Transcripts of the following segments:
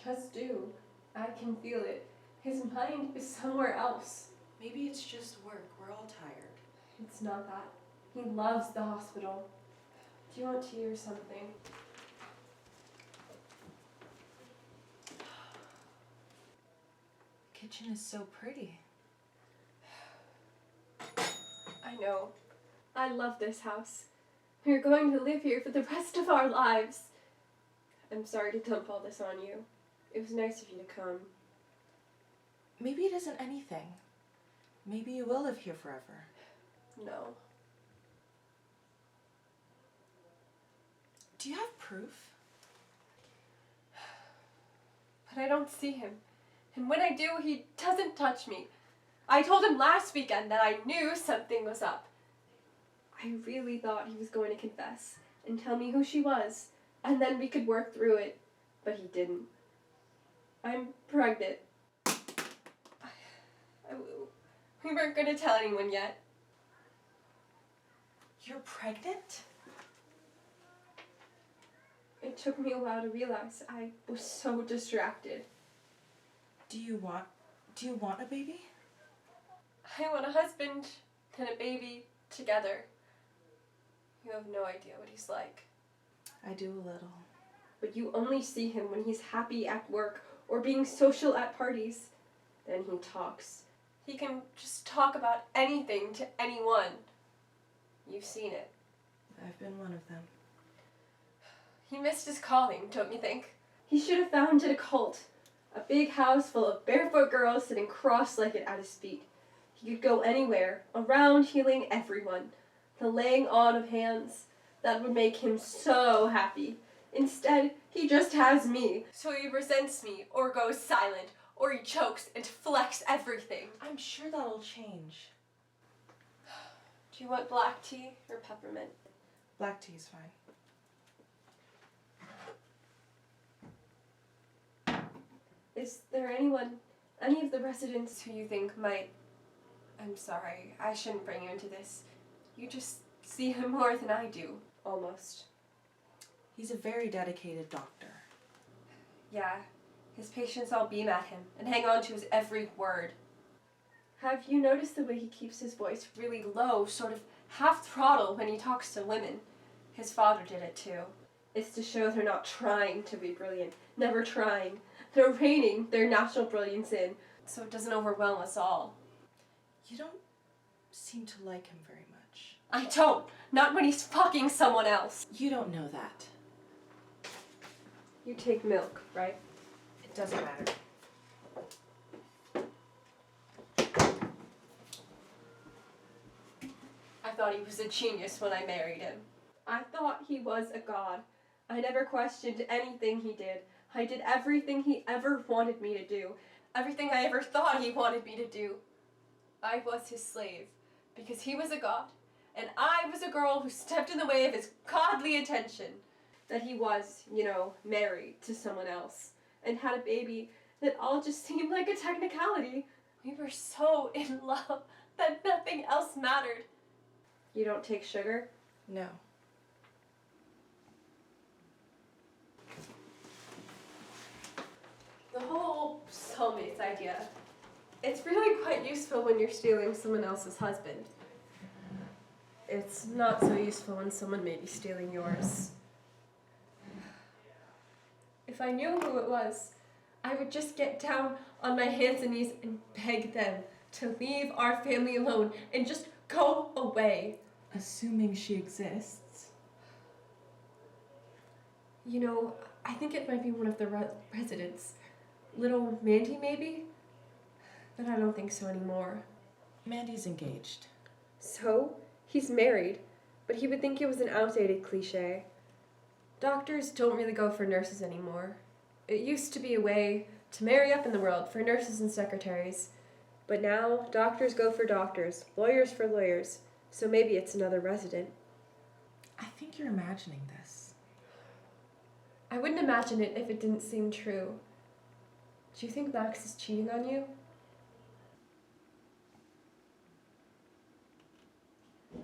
just do. I can feel it. His mind is somewhere else. Maybe it's just work. We're all tired. It's not that. He loves the hospital. Do you want tea or something? The kitchen is so pretty. I know. I love this house. We're going to live here for the rest of our lives. I'm sorry to dump all this on you. It was nice of you to come. Maybe it isn't anything. Maybe you will live here forever. No. Do you have proof? But I don't see him. And when I do, he doesn't touch me. I told him last weekend that I knew something was up. I really thought he was going to confess and tell me who she was, and then we could work through it. But he didn't. I'm pregnant. We weren't going to tell anyone yet. You're pregnant? It took me a while to realize. I was so distracted. Do you want a baby? I want a husband and a baby together. You have no idea what he's like. I do a little. But you only see him when he's happy at work or being social at parties. Then he talks. He can just talk about anything to anyone. You've seen it. I've been one of them. He missed his calling, don't you think? He should have founded a cult. A big house full of barefoot girls sitting cross-legged at his feet. He could go anywhere, around healing everyone. The laying on of hands, that would make him so happy. Instead, he just has me. So he resents me, or goes silent, or he chokes and flex everything. I'm sure that'll change. Do you want black tea or peppermint? Black tea is fine. Is there anyone, any of the residents who you think might... I'm sorry, I shouldn't bring you into this. You just see him more than I do, almost. He's a very dedicated doctor. Yeah, his patients all beam at him and hang on to his every word. Have you noticed the way he keeps his voice really low, sort of half-throttle when he talks to women? His father did it too. It's to show they're not trying to be brilliant, never trying. They're reining their natural brilliance in, so it doesn't overwhelm us all. You don't seem to like him very much. I don't! Not when he's fucking someone else! You don't know that. You take milk, right? It doesn't matter. I thought he was a genius when I married him. I thought he was a god. I never questioned anything he did. I did everything he ever wanted me to do. Everything I ever thought he wanted me to do. I was his slave, because he was a god, and I was a girl who stepped in the way of his godly attention. That he was, married to someone else, and had a baby that all just seemed like a technicality. We were so in love that nothing else mattered. You don't take sugar? No. The whole soulmates idea, it's really quite useful when you're stealing someone else's husband. It's not so useful when someone may be stealing yours. If I knew who it was, I would just get down on my hands and knees and beg them to leave our family alone and just go away. Assuming she exists. I think it might be one of the residents. Little Mandy, maybe? But I don't think so anymore. Mandy's engaged. So? He's married, but he would think it was an outdated cliche. Doctors don't really go for nurses anymore. It used to be a way to marry up in the world for nurses and secretaries. But now, doctors go for doctors, lawyers for lawyers, so maybe it's another resident. I think you're imagining this. I wouldn't imagine it if it didn't seem true. Do you think Max is cheating on you?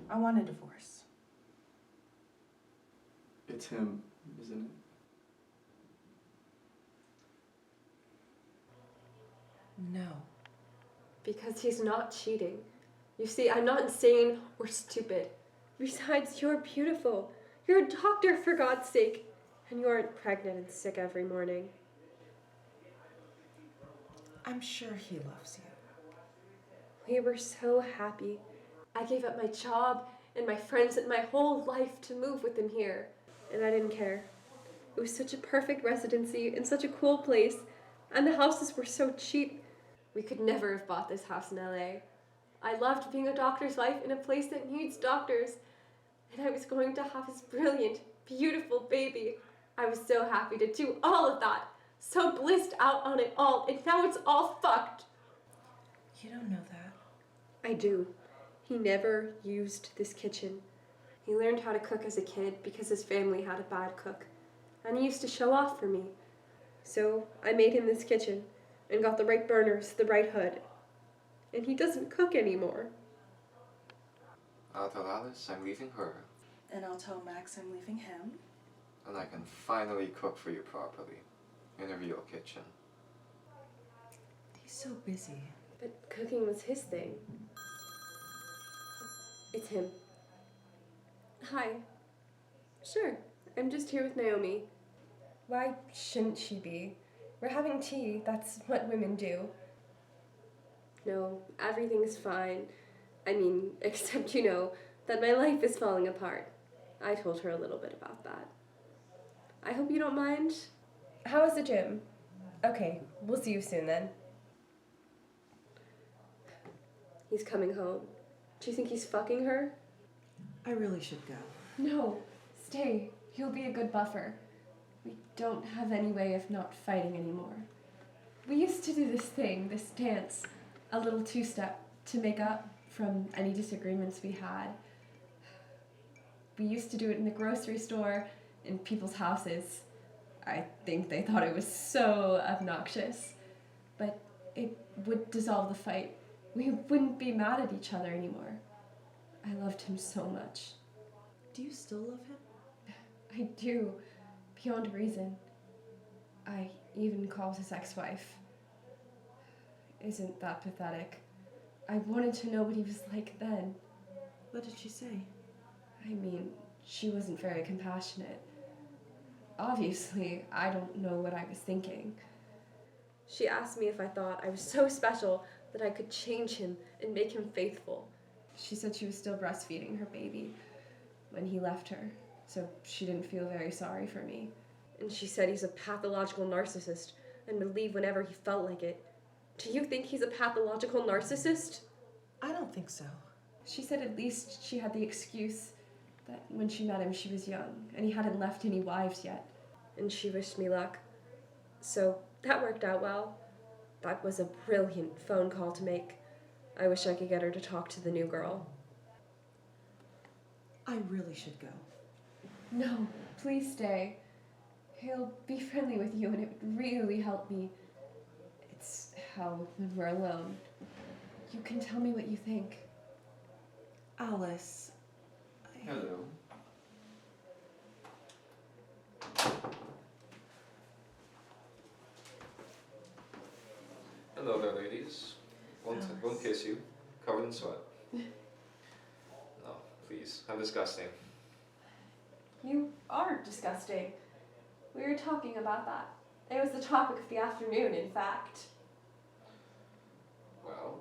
I want a divorce. It's him, isn't it? No. Because he's not cheating. You see, I'm not insane or stupid. Besides, you're beautiful. You're a doctor, for God's sake. And you aren't pregnant and sick every morning. I'm sure he loves you. We were so happy. I gave up my job and my friends and my whole life to move with him here. And I didn't care. It was such a perfect residency in such a cool place. And the houses were so cheap. We could never have bought this house in LA. I loved being a doctor's wife in a place that needs doctors. And I was going to have this brilliant, beautiful baby. I was so happy to do all of that. So blissed out on it all. And now it's all fucked. You don't know that. I do. He never used this kitchen. He learned how to cook as a kid because his family had a bad cook. And he used to show off for me. So I made him this kitchen and got the right burners, the right hood. And he doesn't cook anymore. I'll tell Alice I'm leaving her. And I'll tell Max I'm leaving him. And I can finally cook for you properly. In a real kitchen. He's so busy. But cooking was his thing. It's him. Hi. Sure, I'm just here with Naomi. Why shouldn't she be? We're having tea, that's what women do. No, everything's fine. I mean, except you know, that my life is falling apart. I told her a little bit about that. I hope you don't mind. How is the gym? Okay, we'll see you soon then. He's coming home. Do you think he's fucking her? I really should go. No, stay. He'll be a good buffer. We don't have any way of not fighting anymore. We used to do this dance, a little two-step, to make up from any disagreements we had. We used to do it in the grocery store, in people's houses. I think they thought it was so obnoxious. But it would dissolve the fight. We wouldn't be mad at each other anymore. I loved him so much. Do you still love him? I do, beyond reason. I even called his ex-wife. Isn't that pathetic? I wanted to know what he was like then. What did she say? I mean, she wasn't very compassionate. Obviously, I don't know what I was thinking. She asked me if I thought I was so special that I could change him and make him faithful. She said she was still breastfeeding her baby when he left her, so she didn't feel very sorry for me. And she said he's a pathological narcissist and would leave whenever he felt like it. Do you think he's a pathological narcissist? I don't think so. She said at least she had the excuse that when she met him she was young and he hadn't left any wives yet. And she wished me luck. So that worked out well. That was a brilliant phone call to make. I wish I could get her to talk to the new girl. I really should go. No, please stay. He'll be friendly with you and it would really help me. It's hell when we're alone. You can tell me what you think. Alice. Hello. Hello there, ladies. Won't kiss you. Covered in sweat. No, please. I'm disgusting. You are disgusting. We were talking about that. It was the topic of the afternoon, in fact. Well,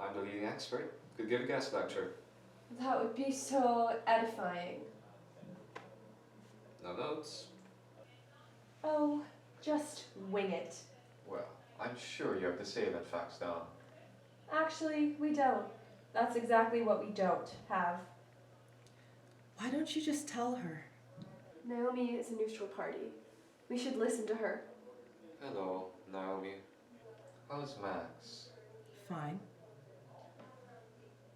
I'm the leading expert. Could give a guest lecture. That would be so edifying. No notes. Oh, just wing it. Well, I'm sure you have the salient facts down. Actually, we don't. That's exactly what we don't have. Why don't you just tell her? Naomi is a neutral party. We should listen to her. Hello, Naomi. How's Max? Fine.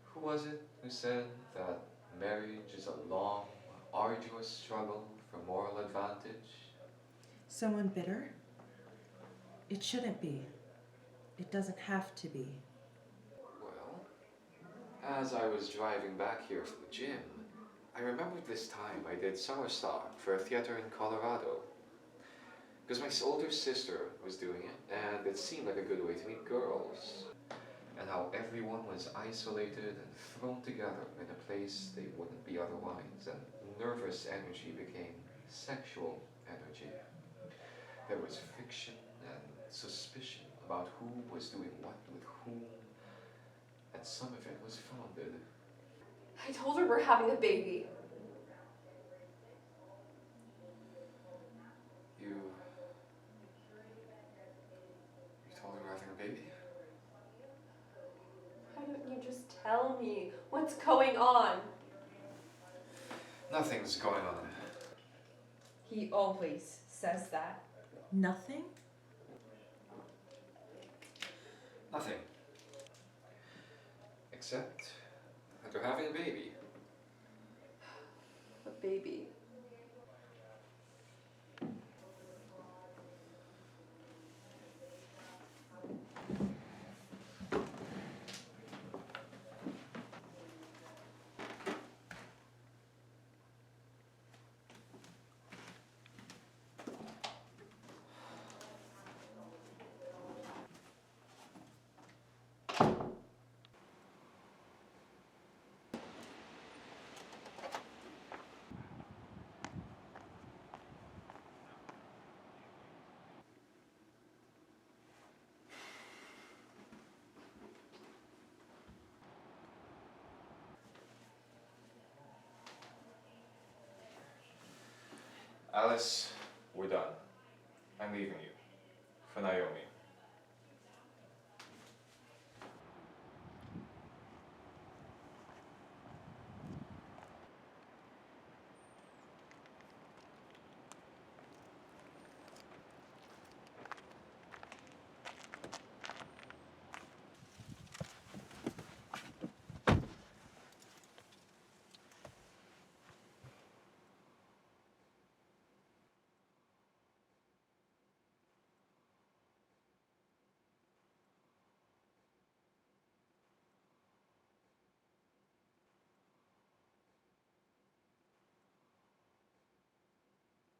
Who was it who said that marriage is a long, arduous struggle for moral advantage? Someone bitter? It shouldn't be. It doesn't have to be. Well, as I was driving back here from the gym, I remembered this time I did summer stock for a theater in Colorado. Because my older sister was doing it, and it seemed like a good way to meet girls. And how everyone was isolated and thrown together in a place they wouldn't be otherwise, and nervous energy became sexual energy. There was friction and suspicion about who was doing what with whom, and some of it was founded. I told her we're having a baby. You told her we're having a baby? Why don't you just tell me what's going on? Nothing's going on. He always says that. Nothing? Nothing. Except that we're having a baby. A baby. Alice, we're done. I'm leaving you. For Naomi.